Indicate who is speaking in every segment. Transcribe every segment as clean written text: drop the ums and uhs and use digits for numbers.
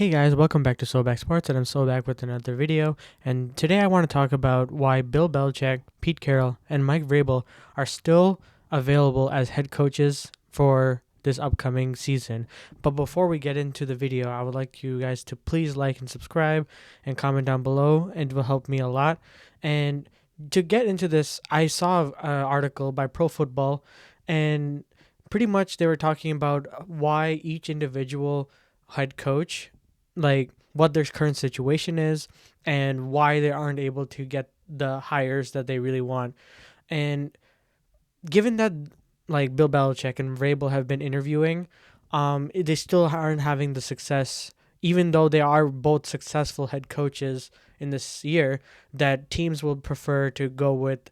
Speaker 1: Hey guys, welcome back to Soulback Sports, and I'm Soulback with another video. And today I want to talk about why Bill Belichick, Pete Carroll, and Mike Vrabel are still available as head coaches for this upcoming season. But before we get into the video, I would like you guys to please like and subscribe and comment down below, and it will help me a lot. And to get into this, I saw an article by Pro Football, and pretty much they were talking about why each individual head coach, like what their current situation is and why they aren't able to get the hires that they really want. And given that like Bill Belichick and Vrabel have been interviewing, they still aren't having the success, even though they are both successful head coaches in this year, that teams will prefer to go with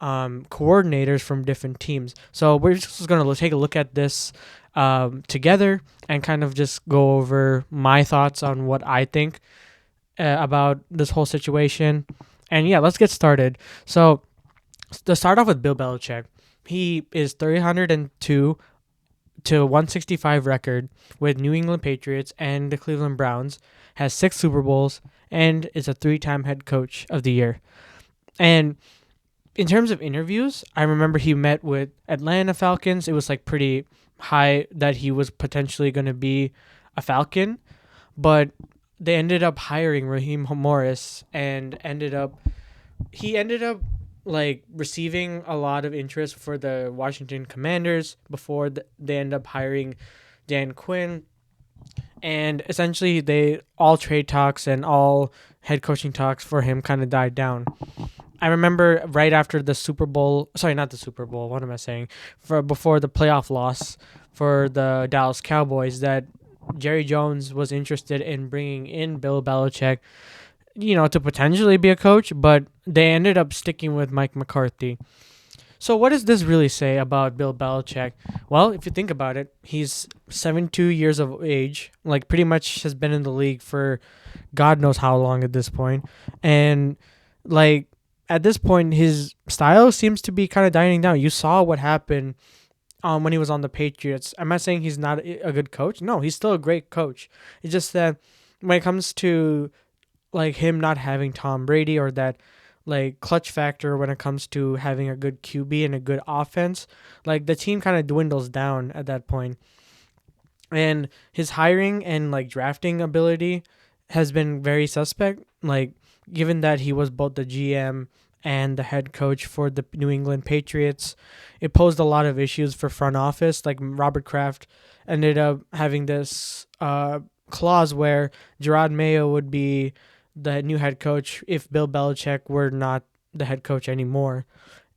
Speaker 1: coordinators from different teams. So we're just going to take a look at this together and kind of just go over my thoughts on what I think about this whole situation. And yeah, let's get started. So to start off with Bill Belichick, he is 302 to 165 record with New England Patriots and the Cleveland Browns, has 6 Super Bowls, and is a 3-time head coach of the year. And in terms of interviews, I remember he met with Atlanta Falcons. It was like pretty high that he was potentially going to be a Falcon, but they ended up hiring Raheem Morris, and he ended up like receiving a lot of interest for the Washington Commanders before they end up hiring Dan Quinn. And essentially they all trade talks and all head coaching talks for him kind of died down. I remember right after the Super Bowl, sorry, not the Super Bowl, what am I saying? Before the playoff loss for the Dallas Cowboys, that Jerry Jones was interested in bringing in Bill Belichick, to potentially be a coach, but they ended up sticking with Mike McCarthy. So what does this really say about Bill Belichick? Well, if you think about it, he's 72 years of age, like pretty much has been in the league for God knows how long at this point. And like at this point, his style seems to be kind of dying down. You saw what happened when he was on the Patriots. I'm not saying he's not a good coach. No, he's still a great coach. It's just that when it comes to like him not having Tom Brady, or that like clutch factor when it comes to having a good QB and a good offense, like the team kind of dwindles down at that point. And his hiring and like drafting ability has been very suspect. Like given that he was both the GM and the head coach for the New England Patriots, it posed a lot of issues for front office. Like Robert Kraft ended up having this clause where Gerard Mayo would be the new head coach if Bill Belichick were not the head coach anymore.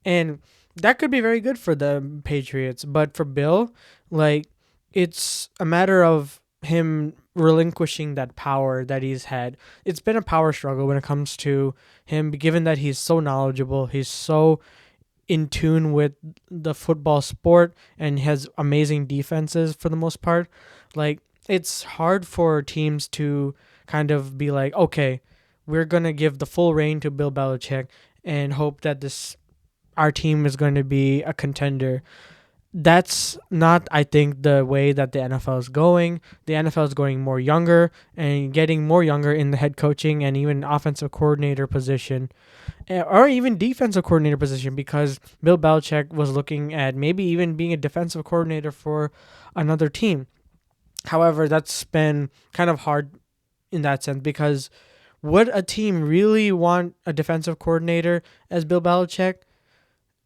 Speaker 1: And that could be very good for the Patriots. But for Bill, like, it's a matter of him relinquishing that power that he's had. It's been a power struggle when it comes to him, given that he's so knowledgeable, he's so in tune with the football sport, and has amazing defenses for the most part. Like, it's hard for teams to kind of be like, okay, we're going to give the full reign to Bill Belichick and hope that our team is going to be a contender. That's not, I think, the way that the NFL is going. The NFL is going more younger and getting more younger in the head coaching and even offensive coordinator position, or even defensive coordinator position, because Bill Belichick was looking at maybe even being a defensive coordinator for another team. However, that's been kind of hard in that sense, because would a team really want a defensive coordinator as Bill Belichick?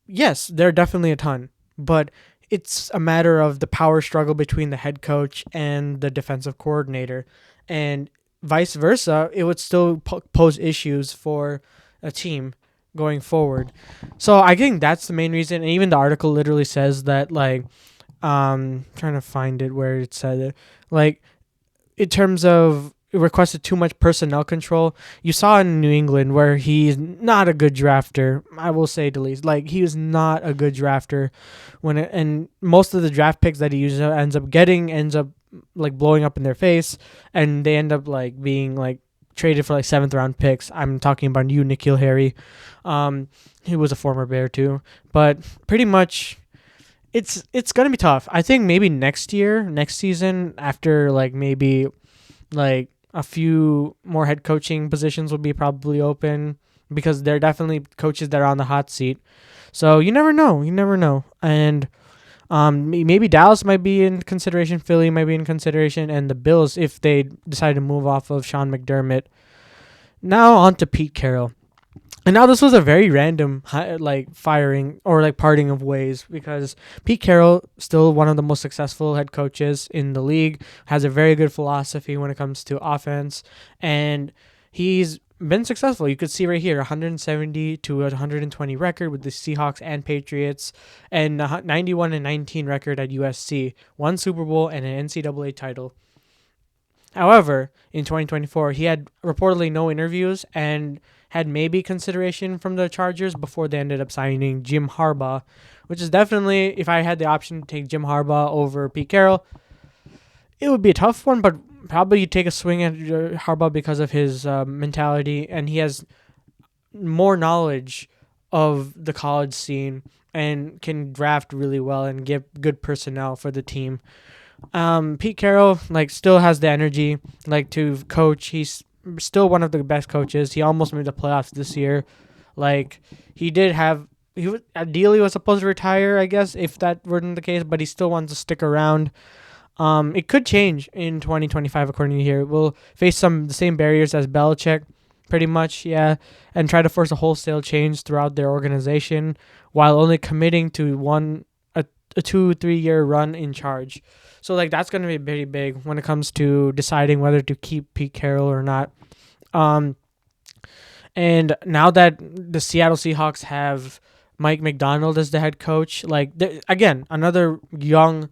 Speaker 1: Yes, there are definitely a ton, but it's a matter of the power struggle between the head coach and the defensive coordinator, and vice versa. It would still pose issues for a team going forward. So I think that's the main reason. And even the article literally says that, like, trying to find it where it said it, like, in terms of requested too much personnel control. You saw in New England where he's not a good drafter, I will say the least. Like, he was not a good drafter and most of the draft picks that he usually ends up like blowing up in their face, and they end up like being like traded for like 7th round picks. I'm talking about you, N'Keal Harry. He was a former Bear too, but pretty much it's gonna be tough. I think maybe next season, after like maybe like a few more head coaching positions will be probably open because they're definitely coaches that are on the hot seat. So you never know. You never know. And maybe Dallas might be in consideration. Philly might be in consideration. And the Bills, if they decide to move off of Sean McDermott. Now on to Pete Carroll. And now this was a very random like firing or like parting of ways because Pete Carroll, still one of the most successful head coaches in the league, has a very good philosophy when it comes to offense, and he's been successful. You could see right here 170 to 120 record with the Seahawks and Patriots, and 91 and 19 record at USC, one Super Bowl and an NCAA title. However, in 2024, he had reportedly no interviews and had maybe consideration from the Chargers before they ended up signing Jim Harbaugh, which is definitely, if I had the option to take Jim Harbaugh over Pete Carroll, it would be a tough one, but probably you take a swing at Harbaugh because of his mentality, and he has more knowledge of the college scene and can draft really well and get good personnel for the team. Pete Carroll still has the energy to coach. He's still one of the best coaches. He almost made the playoffs this year. He did have ideally was supposed to retire, I guess, if that weren't the case, but he still wants to stick around. It could change in 2025 according to here. We'll face the same barriers as Belichick, pretty much, yeah, and try to force a wholesale change throughout their organization while only committing to a 2-3 year run in charge. So that's going to be very big when it comes to deciding whether to keep Pete Carroll or not. And now that the Seattle Seahawks have Mike Macdonald as the head coach, again, another young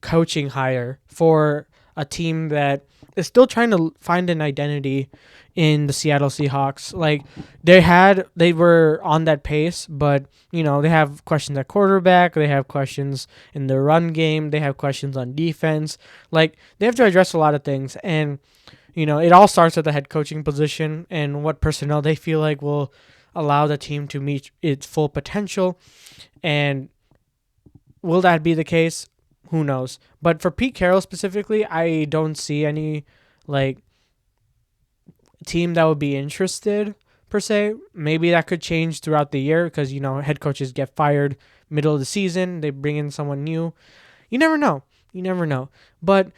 Speaker 1: coaching hire for a team that is still trying to find an identity in the Seattle Seahawks. They were on that pace, but they have questions at quarterback, they have questions in the run game, they have questions on defense. They have to address a lot of things, and it all starts at the head coaching position and what personnel they feel like will allow the team to meet its full potential. And will that be the case? Who knows? But for Pete Carroll specifically, I don't see any team that would be interested per se. Maybe that could change throughout the year because head coaches get fired middle of the season. They bring in someone new. You never know. But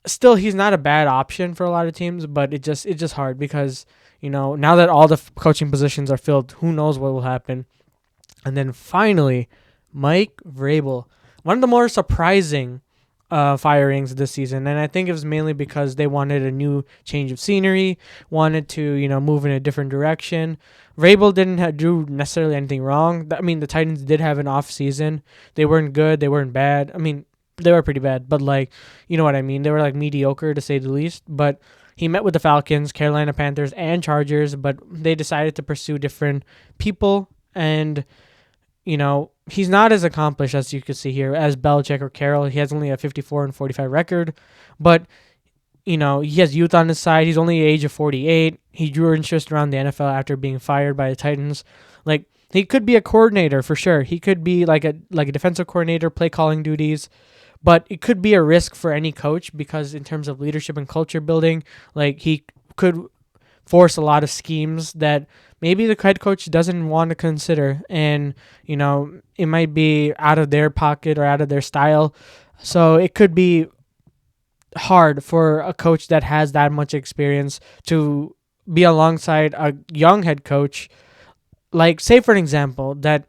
Speaker 1: still, he's not a bad option for a lot of teams. But it's just hard because now that all the coaching positions are filled, who knows what will happen. And then finally, Mike Vrabel, one of the more surprising firings this season, and I think it was mainly because they wanted a new change of scenery, wanted to move in a different direction. Vrabel didn't do necessarily anything wrong. I mean, the Titans did have an off season. They weren't good. They weren't bad. I mean, they were pretty bad, but you know what I mean. They were mediocre to say the least. But he met with the Falcons, Carolina Panthers, and Chargers, but they decided to pursue different people, and he's not as accomplished as you can see here as Belichick or Carroll. He has only a 54-45 record, but he has youth on his side. He's only the age of 48. He drew interest around the NFL after being fired by the Titans. He could be a coordinator for sure. He could be like a defensive coordinator, play calling duties, but it could be a risk for any coach because in terms of leadership and culture building, he could force a lot of schemes that maybe the head coach doesn't want to consider, and it might be out of their pocket or out of their style. So it could be hard for a coach that has that much experience to be alongside a young head coach. Say for an example that,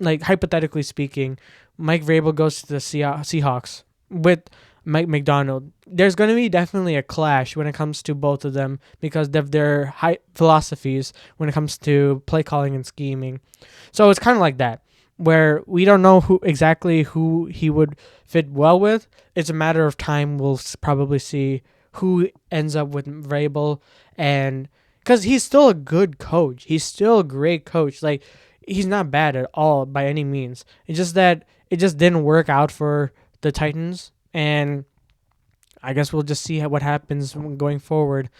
Speaker 1: hypothetically speaking, Mike Vrabel goes to the Seahawks with Mike Macdonald. There's going to be definitely a clash when it comes to both of them because of their high philosophies when it comes to play calling and scheming. So it's kind of like that, where we don't know who he would fit well with. It's a matter of time. We'll probably see who ends up with Vrabel, and because he's still a good coach. He's still a great coach. He's not bad at all by any means. It's just that it just didn't work out for the Titans, and I guess we'll just see what happens going forward.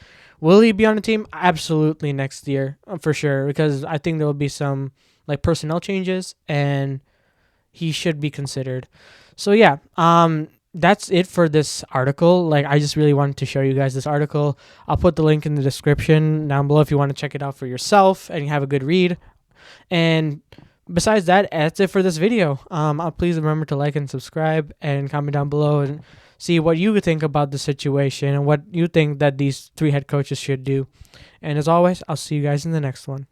Speaker 1: Will he be on the team? Absolutely next year, for sure, because I think there will be some personnel changes, and he should be considered. So yeah, that's it for this article. Like, I just really wanted to show you guys this article. I'll put the link in the description down below if you want to check it out for yourself and have a good read. And besides that, that's it for this video. Please remember to like and subscribe and comment down below and see what you think about the situation and what you think that these three head coaches should do. And as always, I'll see you guys in the next one.